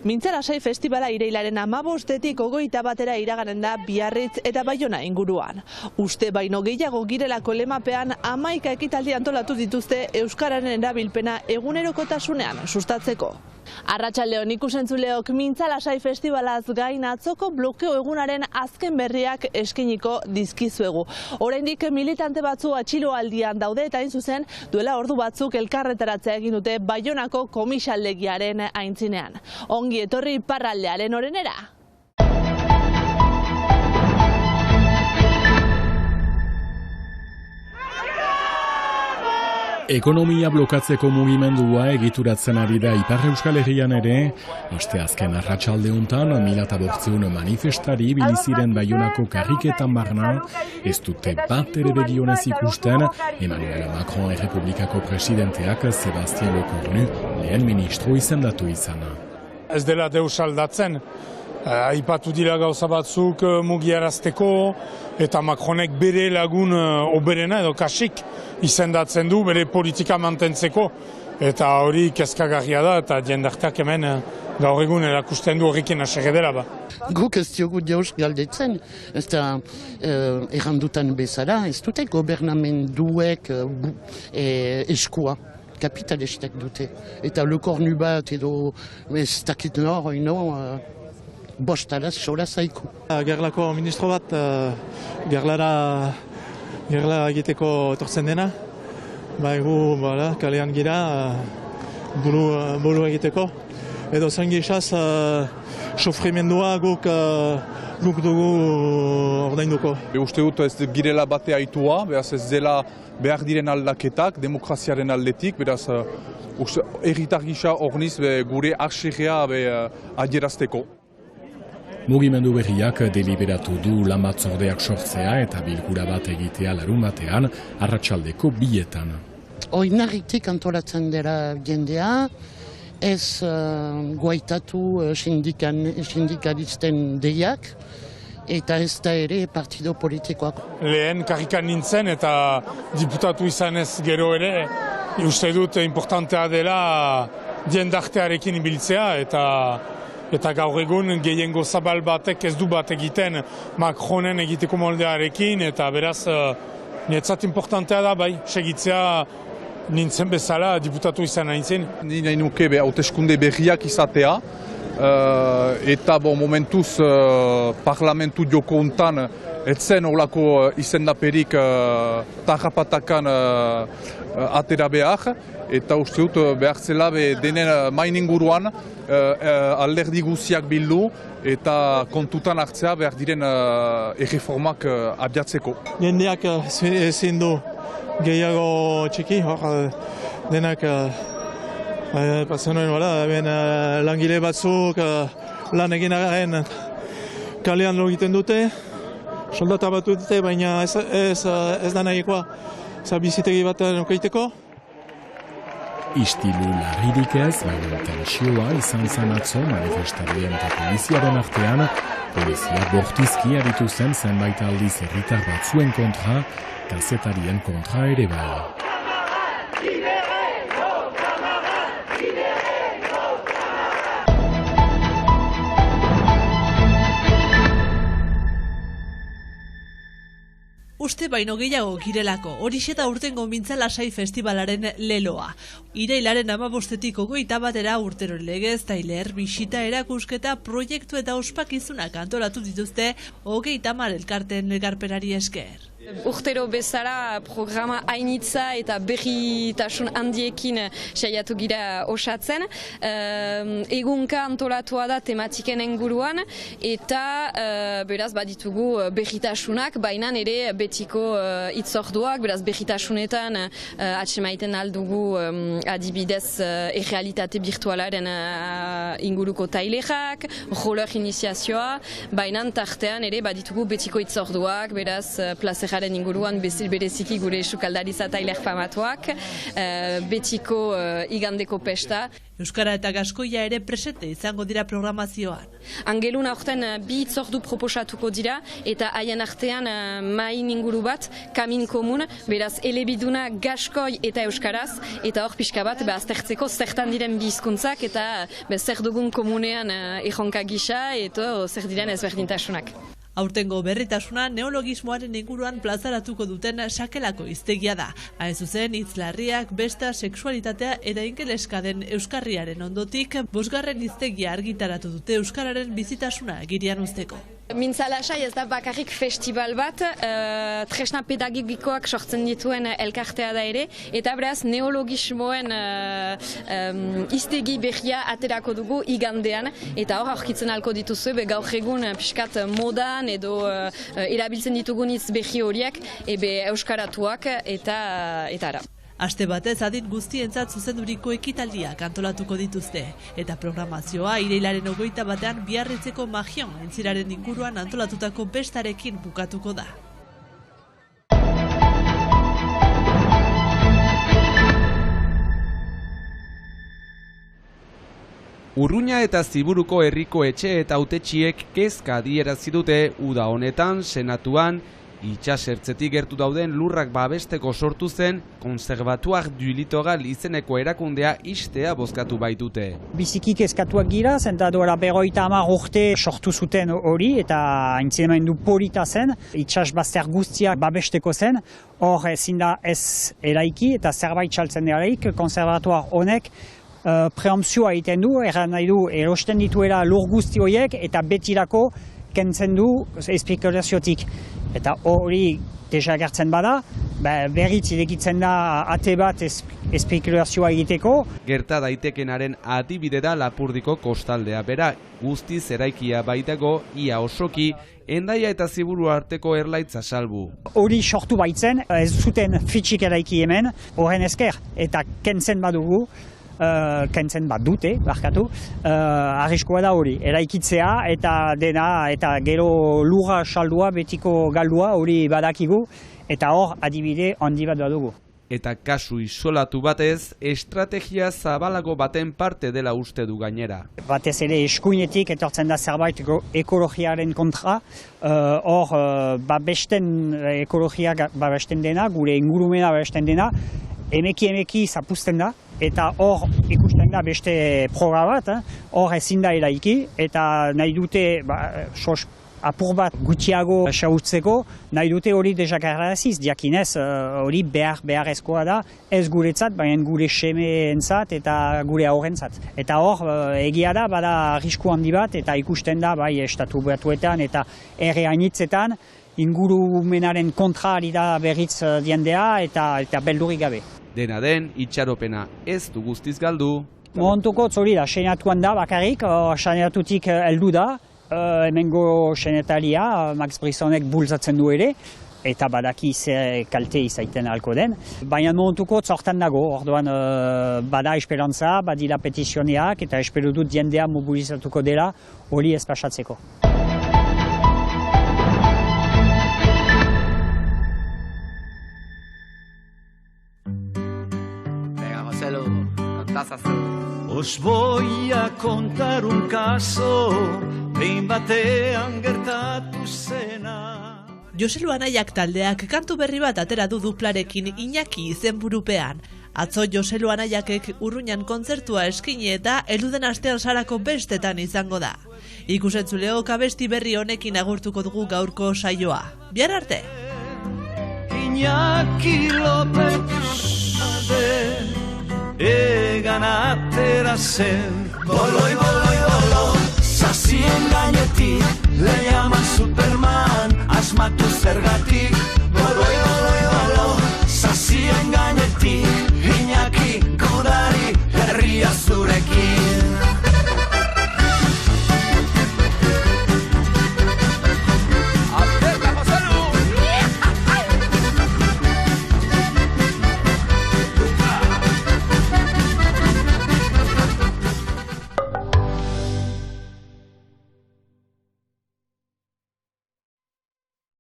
Mintzalasai festivala irailaren 15-etik 21 iraganen da Biarritz eta Baiona inguruan. Uste baino gehiago girelako lemapean 11 ekitaldi antolatu dituzte euskararen erabilpena egunerokotasunean sustatzeko. Arratsaldeon ikusentzuleok, Mintzalasai festivalaz gain atzoko blokeo egunaren azken berriak eskiniko dizkizuegu. Oraindik militante batzu atxiloaldian daude eta hain zuzen duela ordu batzuk elkarretaratzea egin dute Baionako komisaldegiaren aintzinean. Ongi etorri Iparraldearen orenera. Ekonomia blokatzeko mugimendua egituratzen ari da Ipar Euskal Herrian ere, asteazken arratsalde hontan 1500 manifestari biliziren Baionako karriketan barna, ez dute bat ere begionez ikusten, Emmanuel Macron errepublikako presidenteak Sebastien Lecornu lehen ministro izendatu izana. Ez dela deus aldatzen. Aipatu dira gauza batzuk mugiarazteko eta Macronek bere lagun oberena edo kasik izendatzen du bere politika mantentzeko eta hori kezkagarria da eta jendarteak hemen gaur egun erakusten du horrekin asege dela ba. Guk ez diogu jauz galdetzen, ez da errandutan bezala, ez dute gobernamenduek eskua. Kapitalistek dute. Eta Lecornu bat edo ez dakit nor, bostalaz, sola zaiku. Gerlako ministro bat, gerla egiteko etortzen dena. Gu kalean gira, buru egiteko. Edo zen gizaz, sofrimendua guk dugu ordainduko. Uste dut ez girela bate aitua, beraz ez dela behar diren aldaketak, demokraziaren aldetik, beraz herritar gisa orniz gure arxerea adierazteko. Mugimendu berriak deliberatu du lan batzordeak sortzea eta bilkura bat egitea larunbatean arratsaldeko 2etan. Oinarritik antolatzen dela jendea, ez guaitatu sindikalisten deiak, eta ez da ere partido politikoak. Lehen karrikan nintzen eta diputatu izanez gero ere, uste dut importantea dela jendartearekin ibiltzea eta gaur egun gehiengo zabal batek ez du bat egiten Macronen egiteko moldearekin eta beraz niretzat importantea da bai, segitzea nintzen bezala diputatu izan nintzen. Ni nahi nuke hauteskunde berriak izatea eta momentuz parlamentu joko hontan etzen horlako izendaperik tarrapatakan atera behar, eta uste dut behar zela denen main inguruan alderdi guziak bildu eta kontutan hartzea behar diren erreformak abiatzeko. Jendeak ezin du gehiago txiki, denak pasen nuen, langile batzuk lan egin arren kalean lo egiten dute, soldata bat dute, baina ez da nahikoa bizitegi bat nukeiteko. Istilu larririk ez, baina tensioa izan zen atzo manifestarien eta poliziaren artean, polizia bortizki aritu zen zenbait aldiz herritar batzuen kontra, kazetarien kontra ere bai. Uste baino gehiago girelako, horixe da urtengo Mintzalasai festivalaren leloa. Irailaren 15-etik 21 urtero legez, tailer, bisita, erakusketa, proiektu eta ospakizunak antolatu dituzte 30 elkarten elkarpenari esker. Urtero bezala programa hainitza eta berritasun handiekin saiatu gira osatzen. Egunka antolatua da tematiken inguruan eta beraz baditugu berritasunak, baina ere betiko hitzorduak, beraz berritasunetan atsemaiten aldugu adibidez errealitate virtualaren inguruko tailerak, roller iniziazioa, baina tartean ere baditugu betiko hitzorduak, beraz plazera birraren inguruan bereziki gure sukaldaritza tailer famatuak, betiko igandeko pesta. Euskara eta gaskoia ere presente izango dira programazioan. Angelun aurten 2 hitzordu proposatuko dira eta haien artean main inguru bat, kamin komun, beraz elebiduna gaskoi eta euskaraz, eta hor pixka bat aztertzeko zertan diren bi hizkuntzak eta zer dugun komunean erronka gisa eta zer diren ezberdintasunak. Aurtengo berritasuna neologismoaren inguruan plazaratuko duten sakelako hiztegia da. Hain zuzen, hitzlarriak, besta, sexualitatea eta ingeleska den euskarriaren ondotik, 5. hiztegia argitaratu dute euskararen bizitasuna agirian uzteko. Mintzalasai ez da bakarrik festival bat, tresna pedagogikoak sortzen dituen elkartea da ere, eta beraz neologismoen hiztegi berria aterako dugu igandean, eta hor aurkitzen alko dituzue, gaur egun pixkat modan edo erabiltzen ditugun hitz berri horiek, euskaratuak eta ara. Aste batez adin guztientzat zuzenduriko ekitaldiak antolatuko dituzte. Eta programazioa irailaren 21 Biarritzeko Magion entziraren inguruan antolatutako bestarekin bukatuko da. Urruña eta Ziburuko herriko etxe eta hautetsiek kezka adierazi dute uda honetan senatuan itsasertzetik gertu dauden lurrak babesteko sortu zen Conservatoire du Littoral izeneko erakundea ixtea bozkatu baitute. Biziki kezkatuak gira, zenta duela 50 urte sortu zuten hori eta aintzinemendu polita zen, itsasbazter guztiak babesteko zen, hor ezin da ez eraiki eta zerbait saltzen delarik, Conservatoire honek preempzioa egiten du, erran nahi du erosten dituela lur guzti horiek eta betirako kentzen du espekulaziotik. Eta hori desagertzen bada, berriz irekitzen da ate bat espekulazioa egiteko. Gerta daitekenaren adibide da Lapurdiko kostaldea bera, guztiz eraikia baitago, ia osoki, Hendaia eta Ziburu arteko erlaitza salbu. Hori sortu baitzen, ez zuten fitxik eraiki hemen, horren esker, eta kentzen badugu, kentzen bat dute, barkatu, arriskua da hori, eraikitzea eta dena, eta gero lurra saldua, betiko galdua hori badakigu, eta hor adibide handi bat badugu. Eta kasu isolatu batez, estrategia zabalago baten parte dela uste du gainera. Batez ere eskuinetik etortzen da zerbait ekologiaren kontra, hor ekologia babesten dena, gure ingurumena babesten dena, emeki zapuzten da, eta hor ikusten da beste proga bat, hor ezin da eraiki, eta nahi dute apur bat gutxiago xautzeko, nahi dute hori desakarraziz, diakinez hori beharrezkoa da, ez guretzat, baina gure semeentzat eta gure aurrentzat. Eta hor egia da, bada arrisku handi bat, eta ikusten da, bai, estatu batuetan eta herri hainitzetan, ingurumenaren kontra ari da berriz diendea eta beldurik gabe. Dena den, itxaropena ez du guztiz galdu. Momentuko hori da, senatuan da bakarrik, senatutik heldu da, hemengo senataria, Max Brissonek bultzatzen du ere, eta badaki zer kalte izaiten alko den. Baina momentuko hortan dago, orduan bada esperantza, badila petizioneak, eta espero dut jendea mobilizatuko dela hori ez pasatzeko. Os voy a contar un caso, behin batean gertatu zena. Joselu Anaiak taldeak kantu berri bat atera du duplarekin Iñaki izenburupean. Atzo Joselu Anaiakek Urruñan kontzertua eskini eta elduden astean sarako bestetan izango da. Ikusentzuleo abesti berri honekin agurtuko dugu gaurko saioa. Bihar arte! Iñaki López egan atera zen. Boloi, boloi, bolo, zazien gainetik, le llaman Superman, asmatu zergatik.